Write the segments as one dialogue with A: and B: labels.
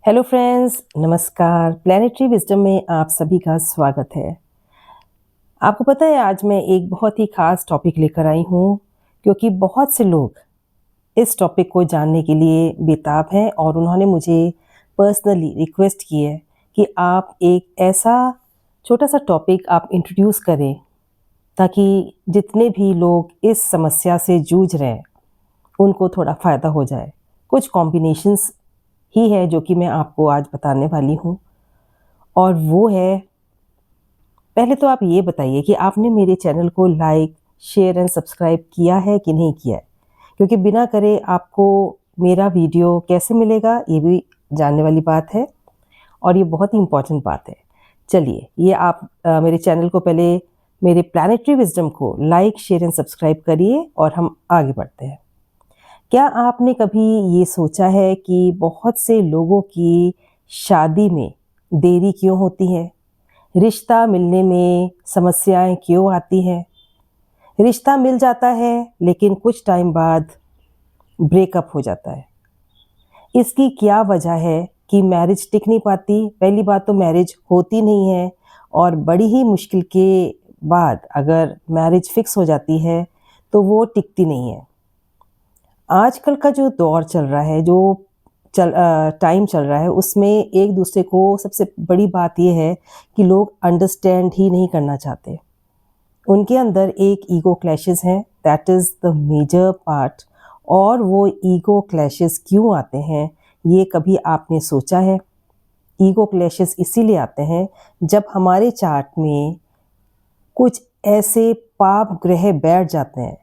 A: Hello friends, नमस्कार। Planetary wisdom में आप सभी का स्वागत है। आपको पता है आज मैं एक बहुत ही ख़ास टॉपिक लेकर आई हूँ क्योंकि बहुत से लोग इस टॉपिक को जानने के लिए बेताब हैं और उन्होंने मुझे पर्सनली रिक्वेस्ट की है कि आप एक ऐसा छोटा सा टॉपिक आप इंट्रोड्यूस करें ताकि जितने भी लोग इस समस्या से जूझ रहे हैं उनको थोड़ा फ़ायदा हो जाए। कुछ कॉम्बिनेशंस ही है जो कि मैं आपको आज बताने वाली हूँ और वो है, पहले तो आप ये बताइए कि आपने मेरे चैनल को लाइक, शेयर एंड सब्सक्राइब किया है कि नहीं किया है? क्योंकि बिना करे आपको मेरा वीडियो कैसे मिलेगा ये भी जानने वाली बात है और ये बहुत ही इम्पोर्टेंट बात है। चलिए, ये आप मेरे चैनल को पहले, मेरे प्लैनेटरी विजडम को लाइक, शेयर एंड सब्सक्राइब करिए और हम आगे बढ़ते हैं। क्या आपने कभी ये सोचा है कि बहुत से लोगों की शादी में देरी क्यों होती है? रिश्ता मिलने में समस्याएं क्यों आती हैं? रिश्ता मिल जाता है लेकिन कुछ टाइम बाद ब्रेकअप हो जाता है। इसकी क्या वजह है कि मैरिज टिक नहीं पाती? पहली बात तो मैरिज होती नहीं है और बड़ी ही मुश्किल के बाद अगर मैरिज फिक्स हो जाती है तो वो टिकती नहीं है। आजकल का जो दौर चल रहा है, जो टाइम चल रहा है, उसमें एक दूसरे को सबसे बड़ी बात ये है कि लोग अंडरस्टैंड ही नहीं करना चाहते। उनके अंदर एक ईगो क्लैशेस हैं, that is the major part. और वो ईगो क्लैशेस क्यों आते हैं, ये कभी आपने सोचा है? ईगो क्लैशेस इसीलिए आते हैं जब हमारे चार्ट में कुछ ऐसे पाप ग्रह बैठ जाते हैं,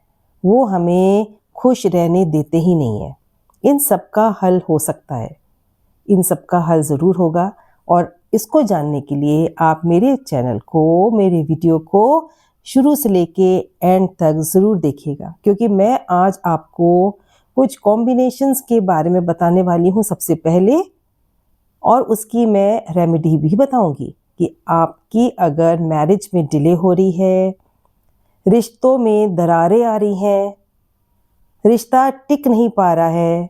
A: वो हमें खुश रहने देते ही नहीं हैं। इन सब का हल हो सकता है, इन सब का हल ज़रूर होगा और इसको जानने के लिए आप मेरे चैनल को, मेरे वीडियो को शुरू से लेके एंड तक ज़रूर देखिएगा क्योंकि मैं आज आपको कुछ कॉम्बिनेशंस के बारे में बताने वाली हूँ सबसे पहले, और उसकी मैं रेमेडी भी बताऊंगी कि आपकी अगर मैरिज में डिले हो रही है, रिश्तों में दरारें आ रही हैं, रिश्ता टिक नहीं पा रहा है,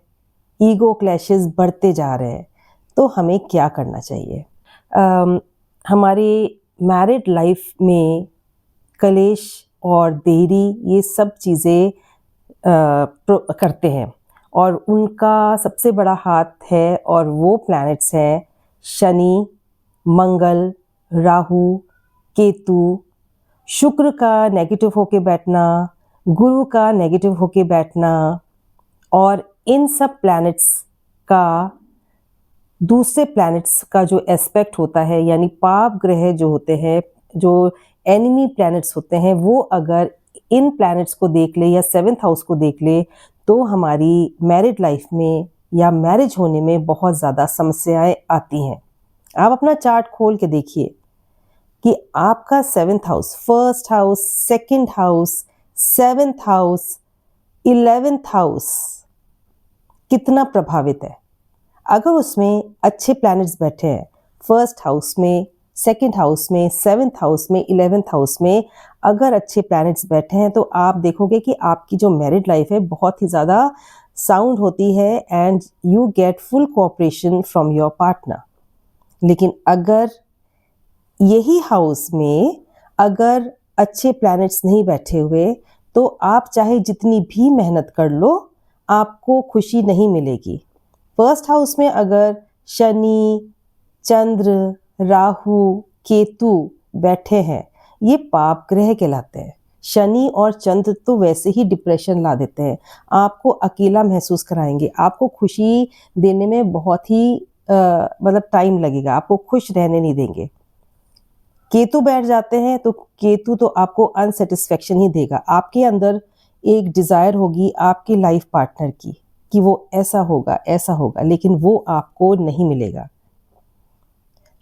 A: ईगो क्लैशेस बढ़ते जा रहे हैं, तो हमें क्या करना चाहिए? हमारे मैरिड लाइफ में कलेश और देरी ये सब चीज़ें करते हैं और उनका सबसे बड़ा हाथ है और वो प्लैनेट्स हैं शनि, मंगल, राहु, केतु, शुक्र का नेगेटिव होके बैठना, गुरु का नेगेटिव होके बैठना। और इन सब प्लैनेट्स का दूसरे प्लैनेट्स का जो एस्पेक्ट होता है, यानी पाप ग्रह जो होते हैं, जो एनिमी प्लैनेट्स होते हैं, वो अगर इन प्लैनेट्स को देख ले या 7th हाउस को देख ले तो हमारी मैरिड लाइफ में या मैरिज होने में बहुत ज़्यादा समस्याएं आती हैं। आप अपना चार्ट खोल के देखिए कि आपका 7th house, first house, second house, 7th house, 11th house कितना प्रभावित है। अगर उसमें अच्छे प्लैनेट्स बैठे हैं, फर्स्ट हाउस में, सेकंड हाउस में, 7th हाउस में, 11th हाउस में अगर अच्छे प्लैनेट्स बैठे हैं तो आप देखोगे कि आपकी जो मैरिड लाइफ है बहुत ही ज़्यादा साउंड होती है and you get full cooperation from your partner. लेकिन अगर यही हाउस में अगर अच्छे प्लैनेट्स नहीं बैठे हुए तो आप चाहे जितनी भी मेहनत कर लो, आपको खुशी नहीं मिलेगी। फर्स्ट हाउस में अगर शनि, चंद्र, राहु, केतु बैठे हैं, ये पाप ग्रह कहलाते हैं। शनि और चंद्र तो वैसे ही डिप्रेशन ला देते हैं, आपको अकेला महसूस कराएंगे, आपको खुशी देने में बहुत ही मतलब टाइम लगेगा, आपको खुश रहने नहीं देंगे। केतु बैठ जाते हैं तो केतु तो आपको अनसेटिस्फेक्शन ही देगा। आपके अंदर एक डिज़ायर होगी आपके लाइफ पार्टनर की कि वो ऐसा होगा, लेकिन वो आपको नहीं मिलेगा।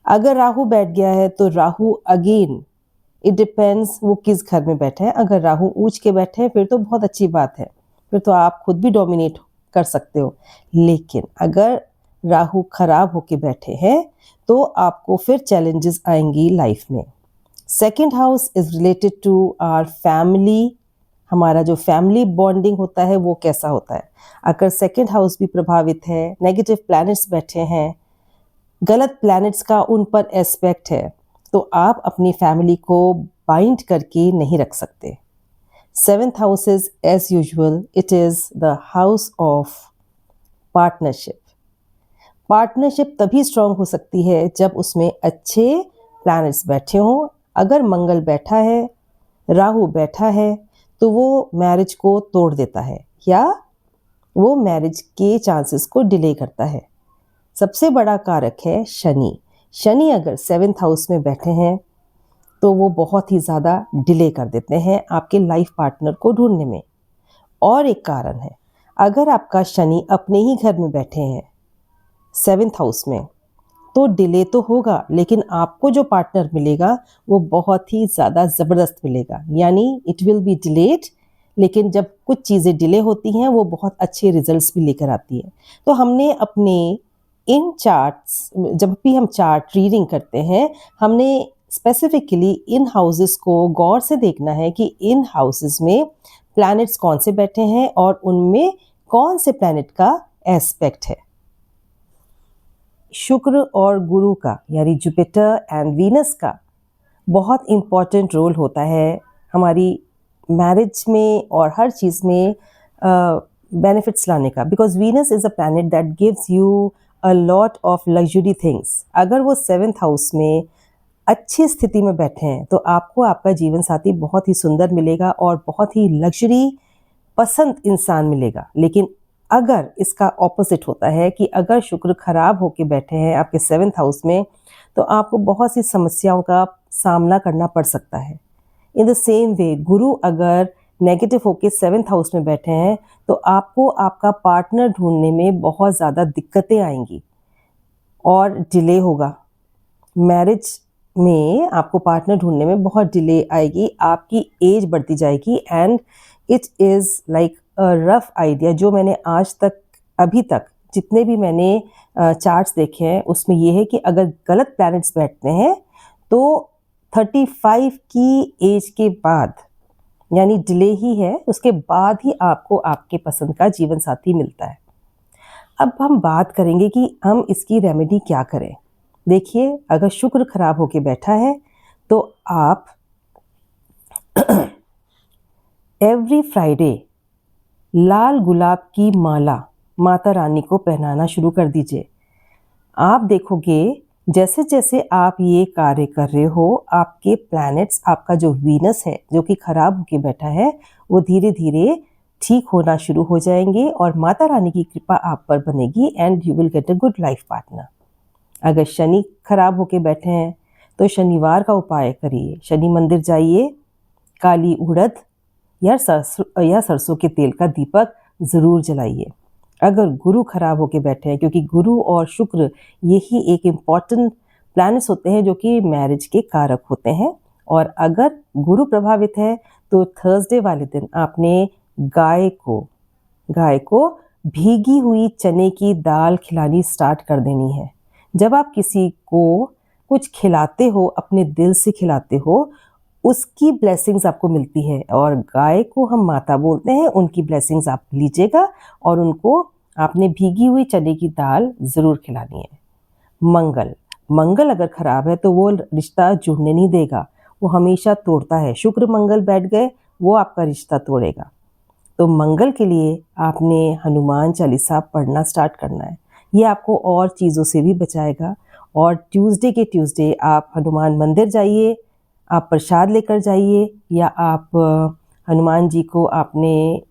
A: अगर राहु बैठ गया है तो राहु अगेन इट डिपेंड्स वो किस घर में बैठे हैं। अगर राहु ऊंच के बैठे हैं फिर तो बहुत अच्छी बात है, फिर तो आप खुद भी डोमिनेट कर सकते हो। लेकिन अगर राहु खराब होके बैठे हैं तो आपको फिर चैलेंजेस आएंगी लाइफ में। Second house is related to our family, हमारा जो फैमिली बॉन्डिंग होता है वो कैसा होता है। अगर सेकंड हाउस भी प्रभावित है, नेगेटिव प्लैनेट्स बैठे हैं गलत प्लैनेट्स का उन पर एस्पेक्ट है, तो आप अपनी फैमिली को बाइंड करके नहीं रख सकते। 7th house is as usual it is the house of partnership. Partnership तभी स्ट्रांग हो सकती है जब उसमें अच्छे प्लैनेट्स बैठे हों। अगर मंगल बैठा है, राहु बैठा है, तो वो मैरिज को तोड़ देता है या वो मैरिज के चांसेस को डिले करता है। सबसे बड़ा कारक है शनि। शनि अगर 7th हाउस में बैठे हैं तो वो बहुत ही ज़्यादा डिले कर देते हैं आपके लाइफ पार्टनर को ढूंढने में। और एक कारण है, अगर आपका शनि अपने ही घर में बैठे हैं 7th हाउस में, तो डिले तो होगा, लेकिन आपको जो पार्टनर मिलेगा वो बहुत ही ज़्यादा ज़बरदस्त मिलेगा। यानी इट विल बी डिलेड, लेकिन जब कुछ चीज़ें डिले होती हैं वो बहुत अच्छे रिजल्ट्स भी लेकर आती है। तो हमने अपने इन चार्ट्स, जब भी हम चार्ट रीडिंग करते हैं, हमने स्पेसिफिकली इन हाउसेस को गौर से देखना है कि इन हाउसेस में प्लैनेट्स कौन से बैठे हैं और उनमें कौन से प्लैनेट का एस्पेक्ट है। शुक्र और गुरु का यानी जुपिटर एंड वीनस का बहुत इम्पॉर्टेंट रोल होता है हमारी मैरिज में और हर चीज़ में बेनिफिट्स लाने का, because Venus is a planet that gives you a lot of luxury things. अगर वो 7th हाउस में अच्छी स्थिति में बैठे हैं तो आपको आपका जीवन साथी बहुत ही सुंदर मिलेगा और बहुत ही लग्जरी पसंद इंसान मिलेगा। लेकिन अगर इसका ऑपोजिट होता है कि अगर शुक्र खराब होके बैठे हैं आपके 7th हाउस में, तो आपको बहुत सी समस्याओं का सामना करना पड़ सकता है। इन द सेम वे गुरु अगर नेगेटिव होके 7th हाउस में बैठे हैं तो आपको आपका पार्टनर ढूंढने में बहुत ज़्यादा दिक्कतें आएंगी और डिले होगा। मैरिज में आपको पार्टनर ढूंढने में बहुत डिले आएगी, आपकी एज बढ़ती जाएगी and it is like a rough idea. जो मैंने आज तक अभी तक जितने भी मैंने चार्ट्स देखे हैं उसमें यह है कि अगर गलत प्लैनेट्स बैठते हैं तो 35 की एज के बाद, यानी डिले ही है, उसके बाद ही आपको आपके पसंद का जीवन साथी मिलता है। अब हम बात करेंगे कि हम इसकी रेमेडी क्या करें। देखिए, अगर शुक्र खराब होके बैठा है तो आप एवरी फ्राइडे लाल गुलाब की माला माता रानी को पहनाना शुरू कर दीजिए। आप देखोगे जैसे जैसे आप ये कार्य कर रहे हो, आपके प्लैनेट्स, आपका जो वीनस है जो कि खराब होके बैठा है, वो धीरे धीरे ठीक होना शुरू हो जाएंगे और माता रानी की कृपा आप पर बनेगी and you will get a good life partner. अगर शनि खराब होके बैठे हैं तो शनिवार का उपाय करिए, शनि मंदिर जाइए, काली उड़द या सरसों के तेल का दीपक ज़रूर जलाइए। अगर गुरु खराब होके बैठे हैं, क्योंकि गुरु और शुक्र यही एक इम्पॉर्टेंट प्लैनेट्स होते हैं जो कि मैरिज के कारक होते हैं, और अगर गुरु प्रभावित है तो थर्सडे वाले दिन आपने गाय को भीगी हुई चने की दाल खिलानी स्टार्ट कर देनी है। जब आप किसी को कुछ खिलाते हो, अपने दिल से खिलाते हो, उसकी ब्लेसिंग्स आपको मिलती है, और गाय को हम माता बोलते हैं, उनकी ब्लेसिंग्स आप लीजिएगा और उनको आपने भीगी हुई चने की दाल ज़रूर खिलानी है। मंगल अगर खराब है तो वो रिश्ता जुड़ने नहीं देगा, वो हमेशा तोड़ता है। शुक्र मंगल बैठ गए, वो आपका रिश्ता तोड़ेगा। तो मंगल के लिए आपने हनुमान चालीसा पढ़ना स्टार्ट करना है, ये आपको और चीज़ों से भी बचाएगा। और ट्यूसडे आप हनुमान मंदिर जाइए, आप प्रसाद लेकर जाइए, या आप हनुमान जी को आपने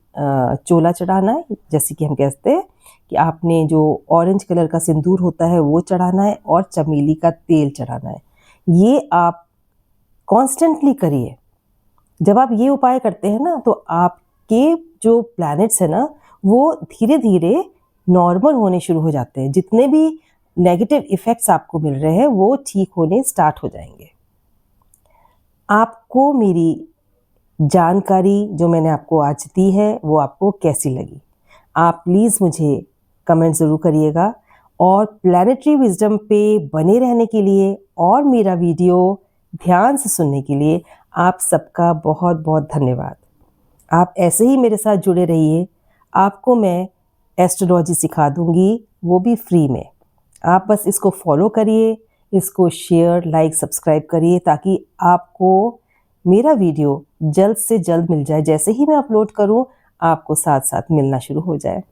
A: चोला चढ़ाना है, जैसे कि हम कहते हैं कि आपने जो ऑरेंज कलर का सिंदूर होता है वो चढ़ाना है और चमेली का तेल चढ़ाना है। ये आप कॉन्स्टेंटली करिए। जब आप ये उपाय करते हैं ना तो आपके जो प्लैनेट्स है ना वो धीरे धीरे नॉर्मल होने शुरू हो जाते हैं। जितने भी नेगेटिव इफ़ेक्ट्स आपको मिल रहे हैं वो ठीक होने स्टार्ट हो जाएंगे। आपको मेरी जानकारी जो मैंने आपको आज दी है वो आपको कैसी लगी, आप प्लीज़ मुझे कमेंट ज़रूर करिएगा। और प्लैनेटरी विजडम पे बने रहने के लिए और मेरा वीडियो ध्यान से सुनने के लिए आप सबका बहुत बहुत धन्यवाद। आप ऐसे ही मेरे साथ जुड़े रहिए, आपको मैं एस्ट्रोलॉजी सिखा दूंगी, वो भी फ्री में। आप बस इसको फॉलो करिए, इसको शेयर, लाइक, सब्सक्राइब करिए ताकि आपको मेरा वीडियो जल्द से जल्द मिल जाए। जैसे ही मैं अपलोड करूं, आपको साथ साथ मिलना शुरू हो जाए।